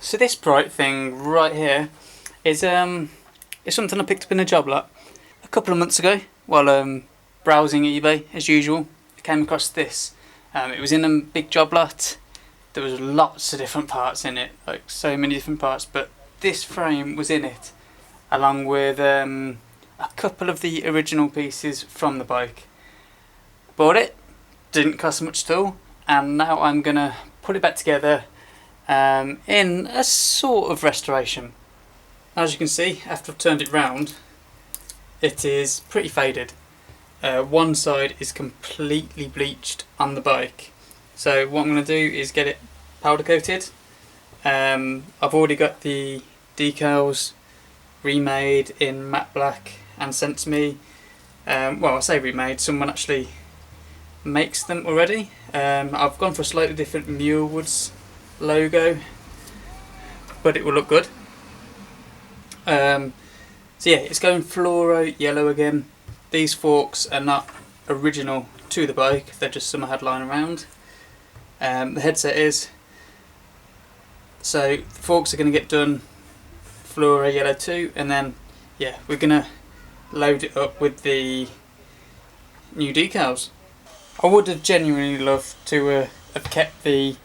So this bright thing right here is something I picked up in a job lot a couple of months ago while browsing eBay as usual. I came across this. It was in a big job lot. There was lots of different parts in it, like so many different parts, but this frame was in it along with a couple of the original pieces from the bike. Bought it, didn't cost much at all, and now I'm gonna put it back together in a sort of restoration. As you can see, after I've turned it round, it is pretty faded. One side is completely bleached on the bike, so what I'm going to do is get it powder coated. I've already got the decals remade in matte black and sent to me. Well, I say remade, someone actually makes them already. I've gone for a slightly different Muirwoods logo, but it will look good. So yeah, it's going fluoro yellow again. These forks are not original to the bike, they're just some I had lying around. The headset is. So the forks are going to get done fluoro yellow too, and then yeah, we're going to load it up with the new decals. I would have genuinely loved to have kept the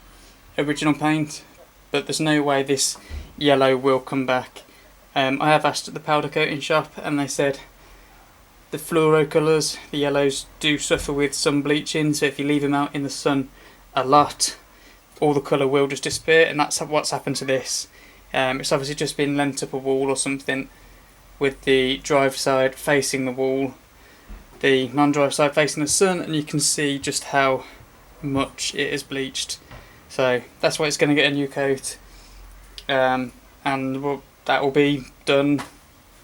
original paint, but there's no way this yellow will come back. I have asked at the powder coating shop and they said the fluoro colours, the yellows, do suffer with some bleaching, so if you leave them out in the sun a lot, all the colour will just disappear, and that's what's happened to this. It's obviously just been lent up a wall or something with the drive side facing the wall, the non-drive side facing the sun, and you can see just how much it is bleached. So that's why it's going to get a new coat, and that will be done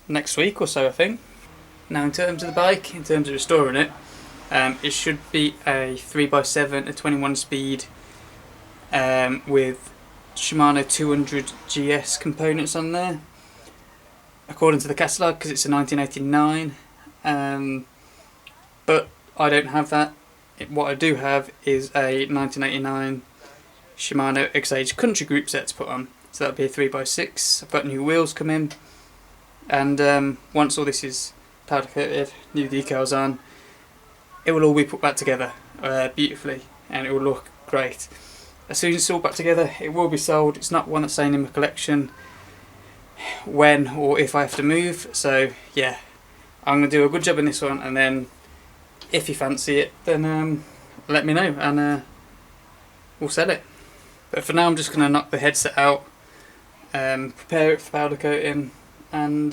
next week or so, I think. Now in terms of the bike, in terms of restoring it, it should be a 3x7, a 21 speed with Shimano 200 GS components on there, according to the catalogue, because it's a 1989. But I don't have that. What I do have is a 1989 Shimano Exage Country group set to put on. So that'll be a 3x6. I've got new wheels coming, and once all this is powder coated, new decals on, it will all be put back together beautifully, and it will look great. As soon as it's all back together, it will be sold. It's not one that's staying in my collection when or if I have to move. So yeah, I'm going to do a good job in this one, and then if you fancy it, then let me know and we'll sell it. But for now I'm just going to knock the headset out, prepare it for powder coating, and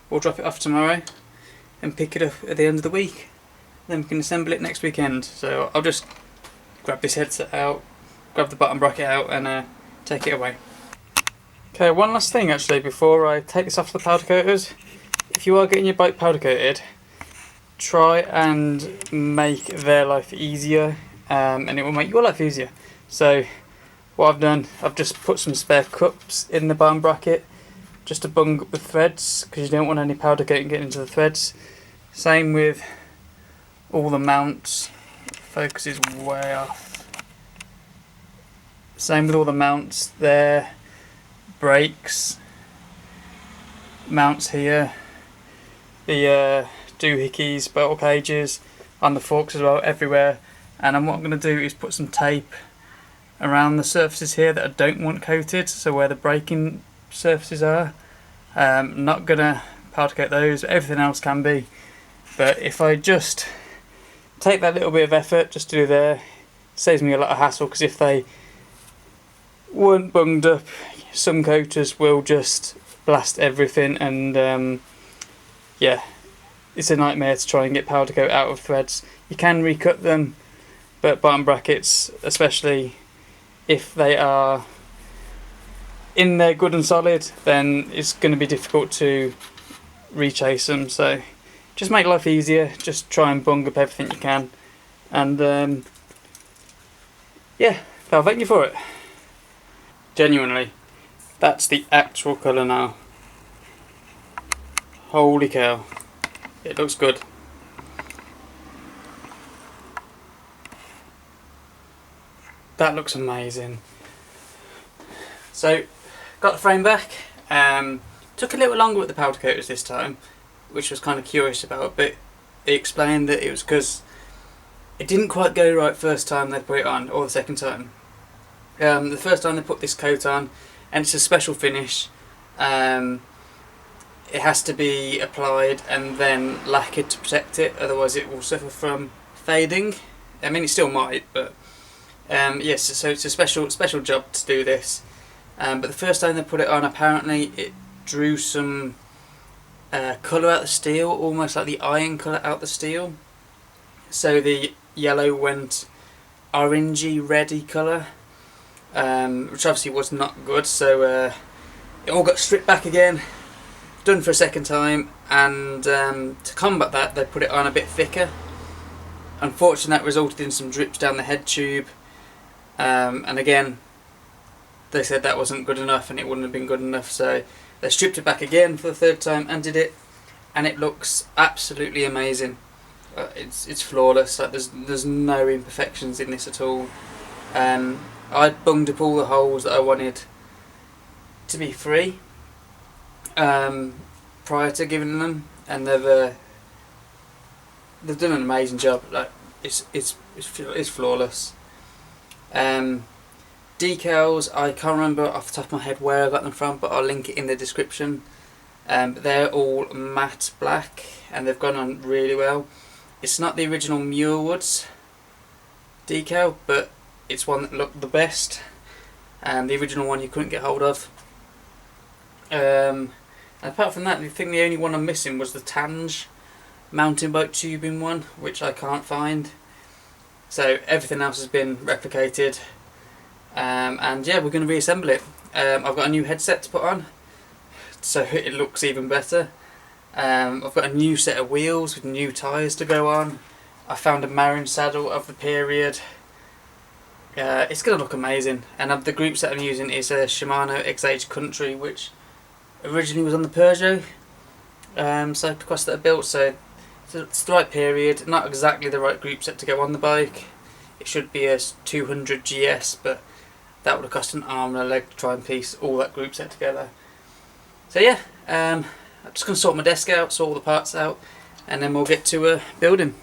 we'll drop it off tomorrow and pick it up at the end of the week. Then we can assemble it next weekend. So I'll just grab this headset out, grab the bottom bracket out, and take it away. Okay, one last thing actually before I take this off the powder coaters. If you are getting your bike powder coated, try and make their life easier, and it will make your life easier. So what I've done, I've just put some spare cups in the bottom bracket just to bung up the threads, because you don't want any powder coating getting into the threads. Same with all the mounts. Focus is way off. Same with all the mounts there, brakes, mounts here, the doohickeys, bottle cages, on the forks as well, everywhere. And what I'm going to do is put some tape around the surfaces here that I don't want coated, so where the braking surfaces are. Not going to powder coat those, everything else can be. But if I just take that little bit of effort just to do there, it saves me a lot of hassle, because if they weren't bunged up, some coaters will just blast everything, and yeah, it's a nightmare to try and get powder coat out of threads. You can recut them, but bottom brackets, especially if they are in there good and solid, then it's going to be difficult to rechase them. So just make life easier, just try and bung up everything you can, and yeah, I'll thank you for it. Genuinely, that's the actual colour now. Holy cow, it looks good. That looks amazing. So, got the frame back. Took a little longer with the powder coaters this time, which I was kind of curious about, but he explained that it was because it didn't quite go right first time they put it on, or the second time. The first time they put this coat on, and it's a special finish. It has to be applied and then lacquered to protect it, otherwise it will suffer from fading. I mean, it still might, but yes. So it's a special job to do this. But the first time they put it on, apparently it drew some colour out the steel, almost like the iron colour out the steel. So the yellow went orangey, reddy colour, which obviously was not good. So it all got stripped back again, done for a second time, and to combat that, they put it on a bit thicker. Unfortunately, that resulted in some drips down the head tube, and again, they said that wasn't good enough, and it wouldn't have been good enough. So they stripped it back again for the third time and did it, and it looks absolutely amazing. It's flawless. Like there's no imperfections in this at all. I bunged up all the holes that I wanted to be free prior to giving them, and they've done an amazing job. Like it's flawless. Decals, I can't remember off the top of my head where I got them from, but I'll link it in the description. But they're all matte black, and they've gone on really well. It's not the original Muirwoods decal, but it's one that looked the best, and the original one you couldn't get hold of. And apart from that, I think the only one I'm missing was the Tange mountain bike tubing one, which I can't find. So everything else has been replicated, and yeah, we're going to reassemble it. I've got a new headset to put on, so it looks even better. I've got a new set of wheels with new tyres to go on. I found a Marin saddle of the period. It's going to look amazing, and the group set I'm using is a Shimano Exage Country, which originally was on the Peugeot cyclocross that I built, so it's the right period, not exactly the right group set to go on the bike. It should be a 200 GS, but that would have cost an arm and a leg to try and piece all that group set together. So yeah, I'm just going to sort my desk out, sort all the parts out, and then we'll get to building.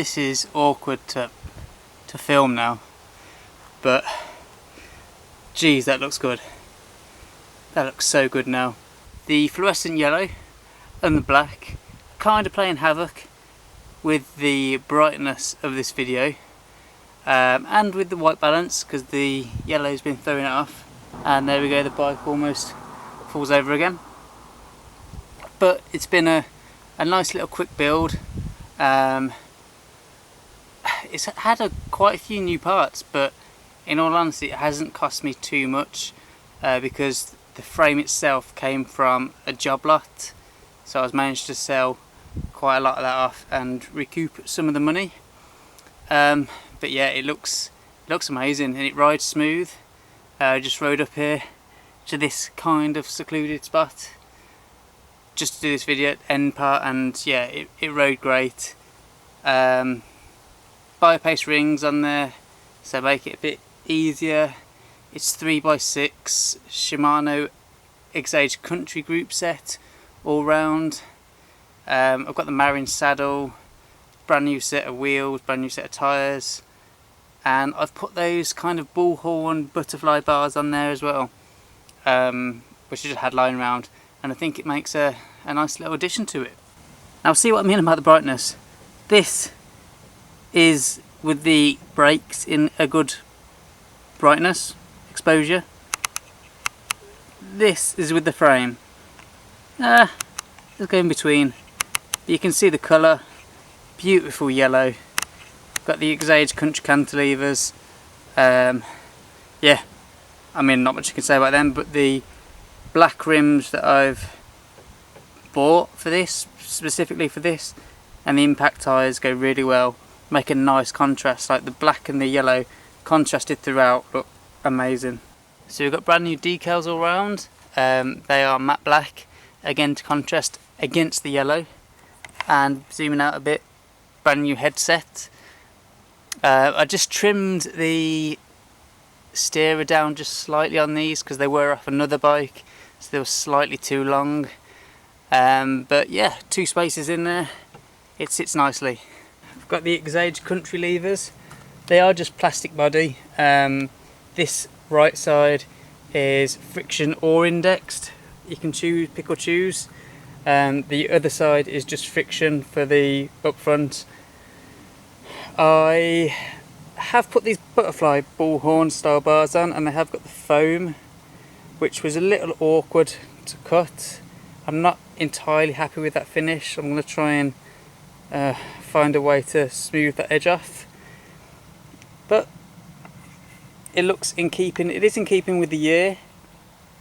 this is awkward to film now, but geez, that looks good. That looks so good now. The fluorescent yellow and the black kind of playing havoc with the brightness of this video, and with the white balance, because the yellow's been throwing it off. And there we go, the bike almost falls over again. But it's been a nice little quick build. It's had quite a few new parts, but in all honesty it hasn't cost me too much, because the frame itself came from a job lot, so I was managed to sell quite a lot of that off and recoup some of the money. But yeah, it looks amazing and it rides smooth. I just rode up here to this kind of secluded spot just to do this video end part, and yeah, it rode great. Biopace rings on there, so make it a bit easier. It's 3x6 Shimano Exage Country group set all round. I've got the Marin saddle, brand new set of wheels, brand new set of tyres, and I've put those kind of bullhorn butterfly bars on there as well, which I just had lying around, and I think it makes a nice little addition to it. Now see what I mean about the brightness. This is with the brakes in a good brightness, exposure. This is with the frame. Let's go in between. You can see the colour, beautiful yellow. Got the Exage Country cantilevers. Yeah, I mean, not much you can say about them, but the black rims that I've bought for this, specifically for this, and the impact tyres go really well, make a nice contrast. Like the black and the yellow contrasted throughout, look amazing. So we've got brand new decals all round. They are matte black, again to contrast against the yellow. And zooming out a bit, brand new headset. I just trimmed the steerer down just slightly on these because they were off another bike, so they were slightly too long. But yeah, 2 spaces in there, it sits nicely. I've got the Exage Country levers. They are just plastic body. This right side is friction or indexed. You can pick or choose. The other side is just friction for the up front. I have put these butterfly bullhorn style bars on, and they have got the foam, which was a little awkward to cut. I'm not entirely happy with that finish. I'm going to try and find a way to smooth that edge off. But it looks in keeping. It is in keeping with the year.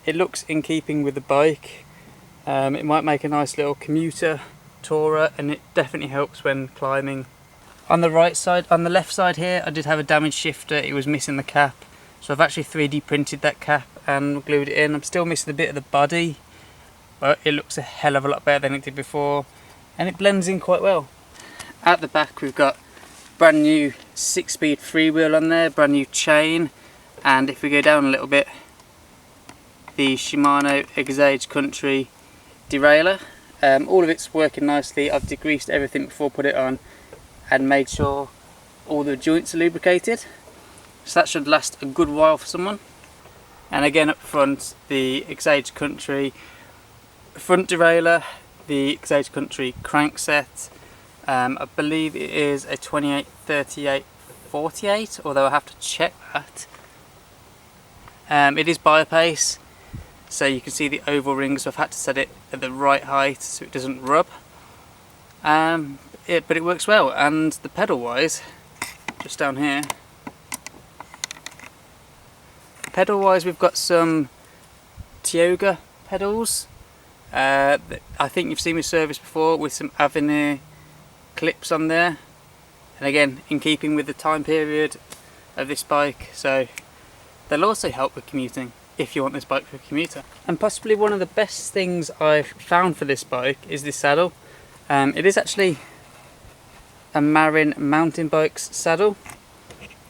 It looks in keeping with the bike. It might make a nice little commuter tourer, and it definitely helps when climbing. On the right side, on the left side here, I did have a damaged shifter. It was missing the cap, so I've actually 3D printed that cap and glued it in. I'm still missing a bit of the body, but it looks a hell of a lot better than it did before, and it blends in quite well. At the back we've got brand new 6-speed freewheel on there, brand new chain, and if we go down a little bit, the Shimano Exage Country derailleur. All of it's working nicely. I've degreased everything before I put it on and made sure all the joints are lubricated, so that should last a good while for someone. And again up front, the Exage Country front derailleur, the Exage Country crankset. I believe it is a 28, 38, 48, although I have to check that. It is biopace, so you can see the oval rings, so I've had to set it at the right height so it doesn't rub. But it works well, and the pedal wise, just down here, pedal wise we've got some Tioga pedals. I think you've seen me service before with some Avenir clips on there, and again in keeping with the time period of this bike, so they'll also help with commuting if you want this bike for a commuter. And possibly one of the best things I've found for this bike is this saddle. It is actually a Marin mountain bikes saddle,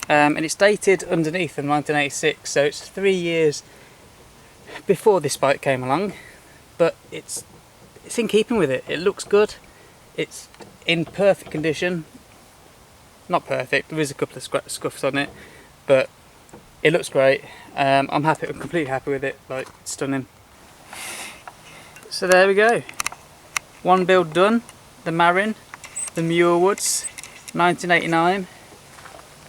and it's dated underneath in 1986, so it's 3 years before this bike came along, but it's in keeping with it. It looks good, it's in perfect condition, not perfect. There is a couple of scuffs on it, but it looks great. I'm happy. I'm completely happy with it. Like, it's stunning. So there we go. One build done. The Marin, the Muirwoods, 1989.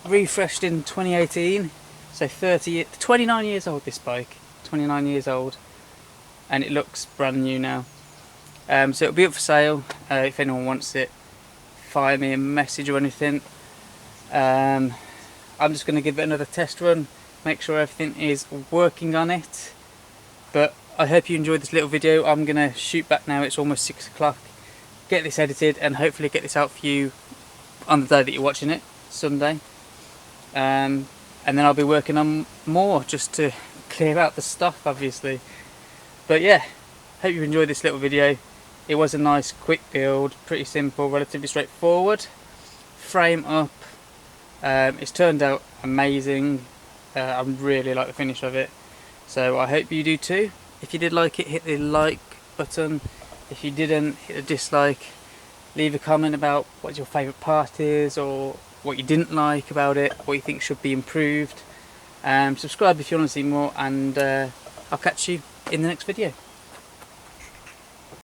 Refreshed in 2018. So 29 years old. This bike. 29 years old, and it looks brand new now. So it'll be up for sale. If anyone wants it, fire me a message or anything. I'm just going to give it another test run, make sure everything is working on it. But I hope you enjoyed this little video. I'm going to shoot back now. It's almost 6 o'clock. Get this edited and hopefully get this out for you on the day that you're watching it, Sunday. And then I'll be working on more just to clear out the stuff, obviously. But yeah, hope you enjoyed this little video. It was a nice quick build, pretty simple, relatively straightforward. Frame up, it's turned out amazing. I really like the finish of it, so I hope you do too. If you did like it, hit the like button. If you didn't, hit the dislike. Leave a comment about what your favourite part is, or what you didn't like about it, what you think should be improved. Subscribe if you want to see more, and I'll catch you in the next video.